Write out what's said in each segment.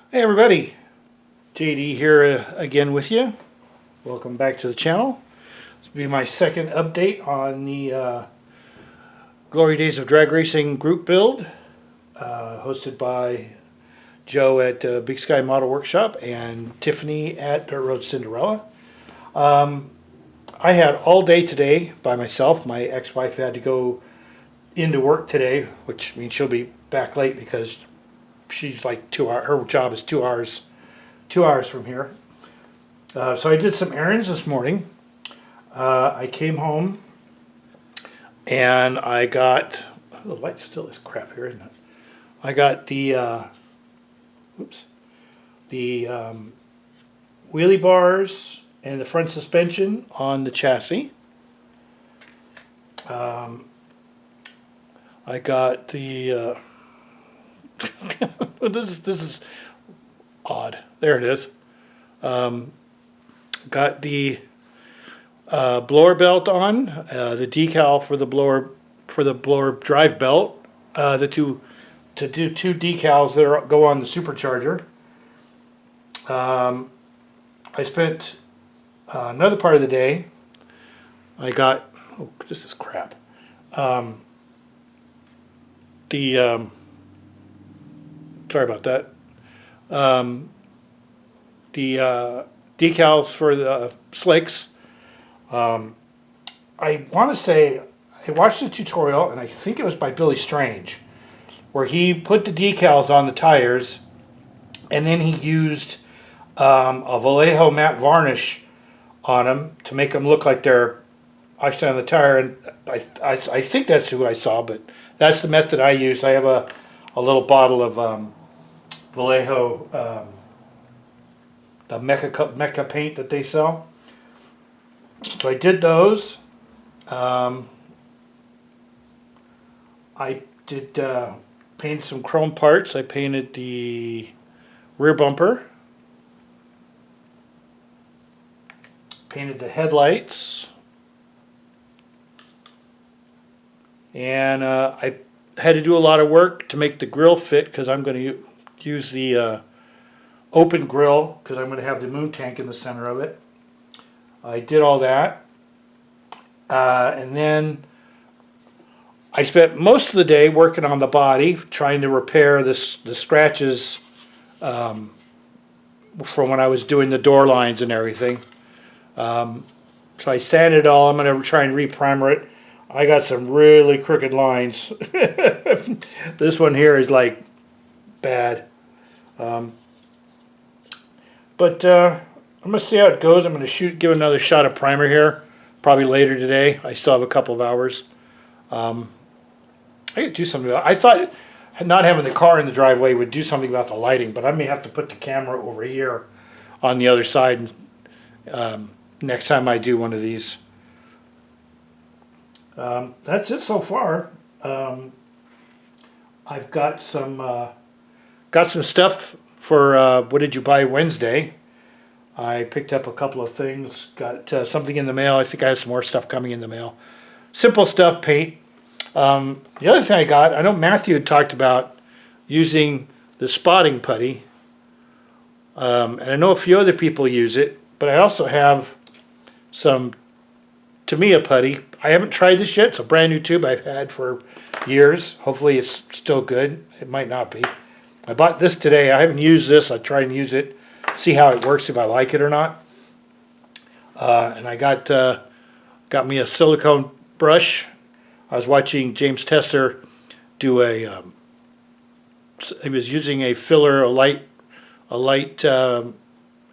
Hey everybody, JD here again with you. Welcome back to the channel. This will be my second update on the Glory Days of Drag Racing group build, hosted by Joe at Big Sky Model Workshop and Tiffany at Dirt Road Cinderella. I had all day today by myself. My ex-wife had to go into work today, which means she'll be back late because she's like 2 hours. Her job is 2 hours from here. So I did some errands this morning. I came home and I got, the light still is crap here, isn't it? I got the wheelie bars and the front suspension on the chassis. I got the this is odd. There it is. Got the blower belt on, the decal for the blower drive belt, two decals that go on the supercharger. I spent another part of the day. I got, oh, this is crap. Sorry about that. The decals for the slicks. I want to say I watched the tutorial, and I think it was by Billy Strange, where he put the decals on the tires, and then he used a Vallejo matte varnish on them to make them look like they're actually on the tire. And I think that's who I saw, but that's the method I used. I have a little bottle of Vallejo the Mecha paint that they sell. So I did those. I did paint some chrome parts. I painted the rear bumper, painted the headlights, and I had to do a lot of work to make the grill fit because I'm going to use the open grill because I'm going to have the moon tank in the center of it. I did all that, and then I spent most of the day working on the body, trying to repair the scratches from when I was doing the door lines and everything. So I sanded it all. I'm going to try and re-primer it. I got some really crooked lines. This one here is like bad. But I'm going to see how it goes. I'm going to give another shot of primer here, probably later today. I still have a couple of hours. I could do something about it. I thought not having the car in the driveway would do something about the lighting, but I may have to put the camera over here on the other side next time I do one of these. That's it so far. I've got some stuff for what did you buy Wednesday. I picked up a couple of things, got something in the mail. I think I have some more stuff coming in the mail. Simple stuff, paint. The other thing I got, I know Matthew had talked about using the spotting putty, and I know a few other people use it, but I also have some Tamiya putty. I haven't tried this yet. It's a brand new tube I've had for years. Hopefully it's still good. It might not be. I bought this today. I haven't used this. I'll try and use it, see how it works, if I like it or not. And I got me a silicone brush. I was watching James Tester do he was using a filler, a light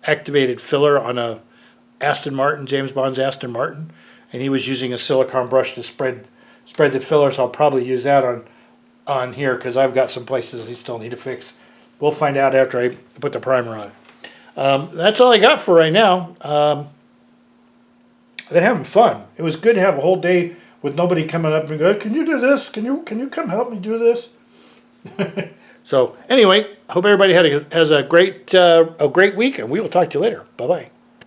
activated filler on a Aston Martin, James Bond's Aston Martin, and he was using a silicone brush to spread the filler. So I'll probably use that on here because I've got some places I still need to fix. We'll find out after I put the primer on it. That's all I got for right now. I've been having fun. It was good to have a whole day with nobody coming up and go, "Can you do this? Can you come help me do this?" So anyway, I hope everybody has a great week, and we will talk to you later. Bye bye.